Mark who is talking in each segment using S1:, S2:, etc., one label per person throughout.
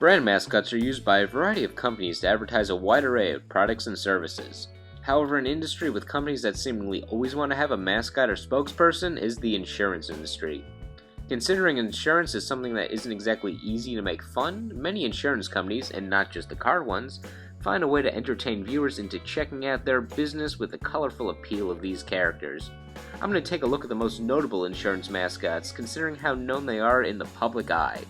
S1: Brand mascots are used by a variety of companies to advertise a wide array of products and services. However, an industry with companies that seemingly always want to have a mascot or spokesperson is the insurance industry. Considering insurance is something that isn't exactly easy to make fun, many insurance companies, and not just the car ones, find a way to entertain viewers into checking out their business with the colorful appeal of these characters. I'm going to take a look at the most notable insurance mascots, considering how known they are in the public eye.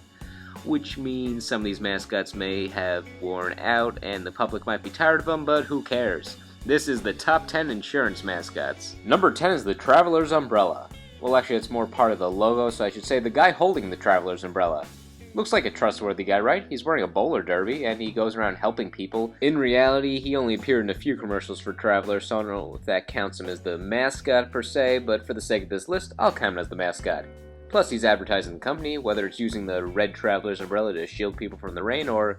S1: Which means some of these mascots may have worn out, and the public might be tired of them, but who cares? This is the top 10 insurance mascots. Number 10 is the Traveler's Umbrella. Well, actually, it's more part of the logo, so I should say the guy holding the Traveler's Umbrella. Looks like a trustworthy guy, right? He's wearing a bowler derby, and he goes around helping people. In reality, he only appeared in a few commercials for Traveler, so I don't know if that counts him as the mascot per se, but for the sake of this list, I'll count him as the mascot. Plus, he's advertising the company, whether it's using the red Traveler's Umbrella to shield people from the rain, or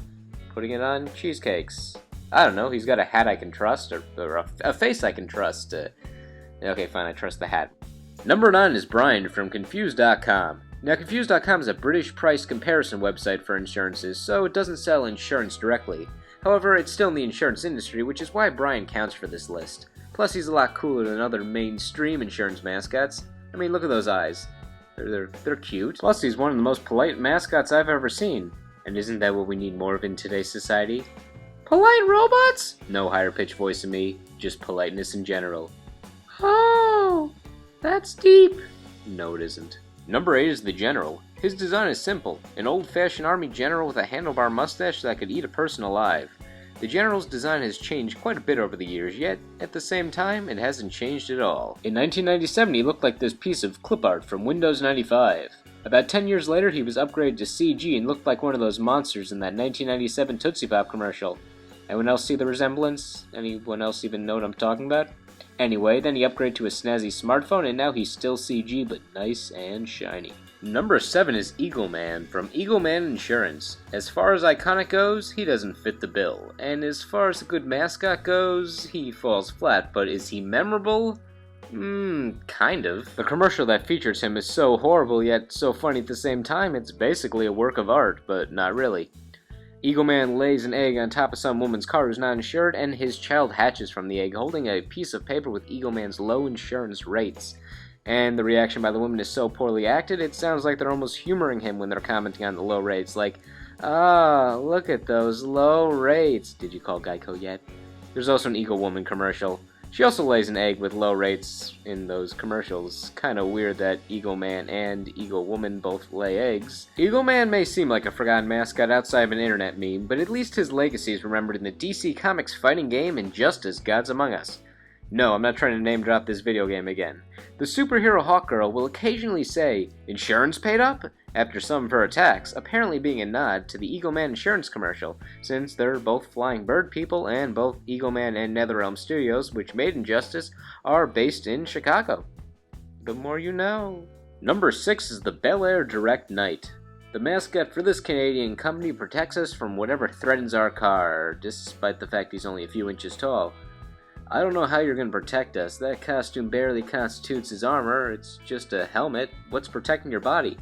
S1: putting it on cheesecakes. I don't know, he's got a hat I can trust, or a face I can trust. Okay, fine, I trust the hat. Number 9 is Brian from Confused.com. Now, Confused.com is a British price comparison website for insurances, so it doesn't sell insurance directly. However, it's still in the insurance industry, which is why Brian counts for this list. Plus, he's a lot cooler than other mainstream insurance mascots. I mean, look at those eyes. They're cute. Plus, he's one of the most polite mascots I've ever seen. And isn't that what we need more of in today's society? Polite robots? No higher pitched voice in me, just politeness in general. Oh, that's deep. No, it isn't. Number 8 is the General. His design is simple, an old-fashioned army general with a handlebar mustache that could eat a person alive. The General's design has changed quite a bit over the years, yet, at the same time, it hasn't changed at all. In 1997, he looked like this piece of clip art from Windows 95. About 10 years later, he was upgraded to CG and looked like one of those monsters in that 1997 Tootsie Pop commercial. Anyone else see the resemblance? Anyone else even know what I'm talking about? Anyway, then he upgraded to a snazzy smartphone, and now he's still CG, but nice and shiny. Number 7 is Eagle Man from Eagle Man Insurance. As far as iconic goes, he doesn't fit the bill. And as far as a good mascot goes, he falls flat, but is he memorable? Kind of. The commercial that features him is so horrible yet so funny at the same time, it's basically a work of art, but not really. Eagle Man lays an egg on top of some woman's car who's not insured, and his child hatches from the egg, holding a piece of paper with Eagle Man's low insurance rates. And the reaction by the woman is so poorly acted, it sounds like they're almost humoring him when they're commenting on the low rates, like, "Ah, look at those low rates. Did you call GEICO yet?" There's also an Eagle Woman commercial. She also lays an egg with low rates in those commercials. Kinda weird that Eagle Man and Eagle Woman both lay eggs. Eagle Man may seem like a forgotten mascot outside of an internet meme, but at least his legacy is remembered in the DC Comics fighting game Injustice: Gods Among Us. No, I'm not trying to name drop this video game again. The superhero Hawkgirl will occasionally say, "Insurance paid up?" after some of her attacks, apparently being a nod to the Eagle Man insurance commercial, since they're both flying bird people and both Eagle Man and NetherRealm Studios, which made Injustice, are based in Chicago. The more you know. Number 6 is the Bel Air Direct Knight. The mascot for this Canadian company protects us from whatever threatens our car, despite the fact he's only a few inches tall. I don't know how you're going to protect us. That costume barely constitutes his armor. It's just a helmet. What's protecting your body?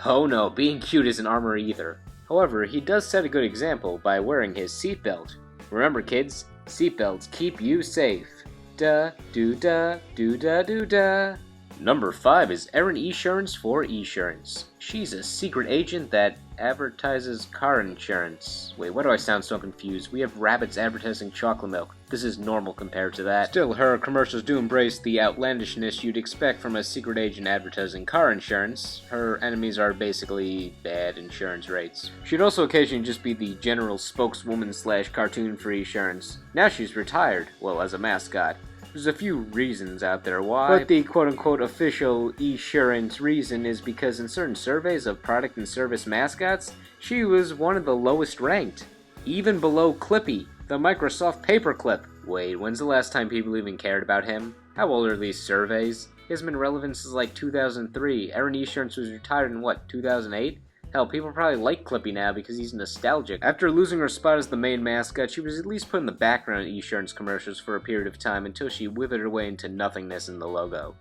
S1: Oh no, being cute isn't armor either. However, he does set a good example by wearing his seatbelt. Remember kids, seatbelts keep you safe. Da, do da, do da do da. Number 5 is Erin Esurance for Esurance. She's a secret agent that advertises car insurance. Wait, why do I sound so confused? We have rabbits advertising chocolate milk. This is normal compared to that. Still, her commercials do embrace the outlandishness you'd expect from a secret agent advertising car insurance. Her enemies are basically bad insurance rates. She'd also occasionally just be the general spokeswoman / cartoon for Esurance. Now she's retired, well, as a mascot. There's a few reasons out there why, but the quote-unquote official Esurance reason is because in certain surveys of product and service mascots, she was one of the lowest ranked. Even below Clippy, the Microsoft Paperclip. Wait, when's the last time people even cared about him? How old are these surveys? He hasn't been relevant since like 2003. Erin Esurance was retired in what, 2008? Hell, people probably like Clippy now because he's nostalgic. After losing her spot as the main mascot, she was at least put in the background of Esurance commercials for a period of time until she withered away into nothingness in the logo.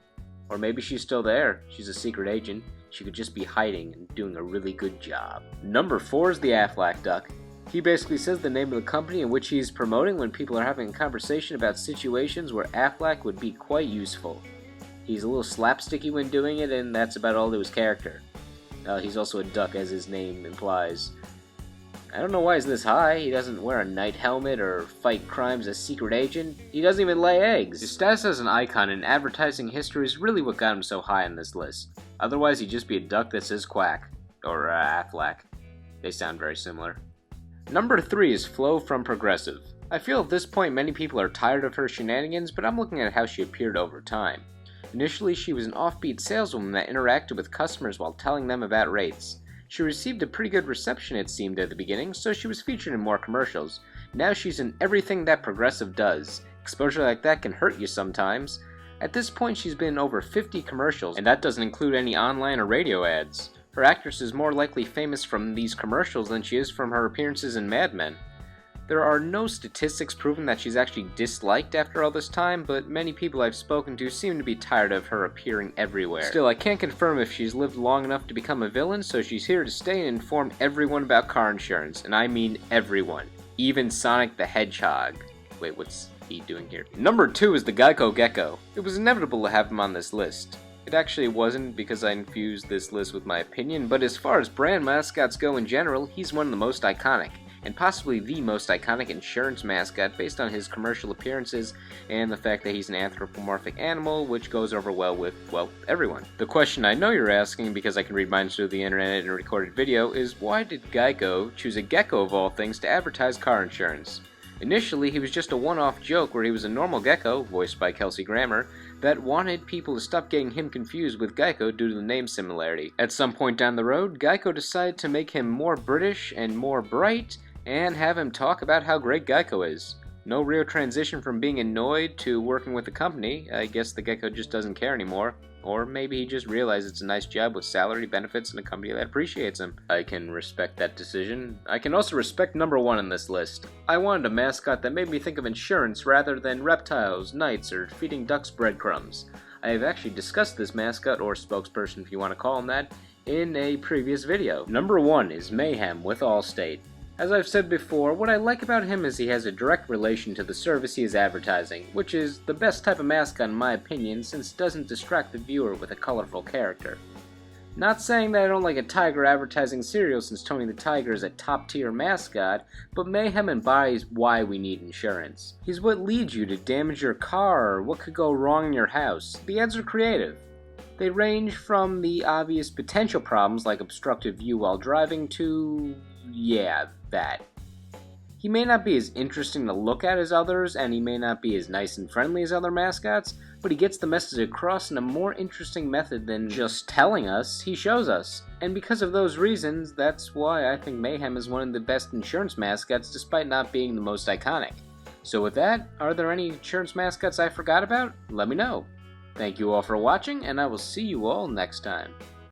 S1: Or maybe she's still there. She's a secret agent. She could just be hiding and doing a really good job. Number 4 is the Aflac duck. He basically says the name of the company in which he's promoting when people are having a conversation about situations where Aflac would be quite useful. He's a little slapsticky when doing it, and that's about all to his character. He's also a duck, as his name implies. I don't know why he's this high. He doesn't wear a knight helmet or fight crimes as secret agent. He doesn't even lay eggs. His status as an icon in advertising history is really what got him so high on this list. Otherwise, he'd just be a duck that says quack. Or Aflac. They sound very similar. Number 3 is Flo from Progressive. I feel at this point many people are tired of her shenanigans, but I'm looking at how she appeared over time. Initially, she was an offbeat saleswoman that interacted with customers while telling them about rates. She received a pretty good reception, it seemed, at the beginning, so she was featured in more commercials. Now she's in everything that Progressive does. Exposure like that can hurt you sometimes. At this point, she's been in over 50 commercials, and that doesn't include any online or radio ads. Her actress is more likely famous from these commercials than she is from her appearances in Mad Men. There are no statistics proving that she's actually disliked after all this time, but many people I've spoken to seem to be tired of her appearing everywhere. Still, I can't confirm if she's lived long enough to become a villain, so she's here to stay and inform everyone about car insurance, and I mean everyone. Even Sonic the Hedgehog. Wait, what's he doing here? Number 2 is the GÉICO Gecko. It was inevitable to have him on this list. It actually wasn't because I infused this list with my opinion, but as far as brand mascots go in general, he's one of the most iconic, and possibly the most iconic insurance mascot based on his commercial appearances and the fact that he's an anthropomorphic animal, which goes over well with, well, everyone. The question I know you're asking, because I can read minds through the internet in a recorded video, is why did GEICO choose a gecko of all things to advertise car insurance? Initially, he was just a one-off joke where he was a normal gecko, voiced by Kelsey Grammer, that wanted people to stop getting him confused with GEICO due to the name similarity. At some point down the road, GEICO decided to make him more British and more bright, and have him talk about how great GEICO is. No real transition from being annoyed to working with the company. I guess the gecko just doesn't care anymore. Or maybe he just realized it's a nice job with salary, benefits, and a company that appreciates him. I can respect that decision. I can also respect number 1 on this list. I wanted a mascot that made me think of insurance rather than reptiles, knights, or feeding ducks breadcrumbs. I have actually discussed this mascot, or spokesperson if you want to call him that, in a previous video. Number 1 is Mayhem with Allstate. As I've said before, what I like about him is he has a direct relation to the service he is advertising, which is the best type of mascot in my opinion since it doesn't distract the viewer with a colorful character. Not saying that I don't like a tiger advertising cereal since Tony the Tiger is a top tier mascot, but Mayhem embodies why we need insurance. He's what leads you to damage your car or what could go wrong in your house. The ads are creative. They range from the obvious potential problems like obstructive view while driving to, yeah, that. He may not be as interesting to look at as others, and he may not be as nice and friendly as other mascots, but he gets the message across in a more interesting method than just telling us, he shows us. And because of those reasons, that's why I think Mayhem is one of the best insurance mascots despite not being the most iconic. So with that, are there any insurance mascots I forgot about? Let me know. Thank you all for watching, and I will see you all next time.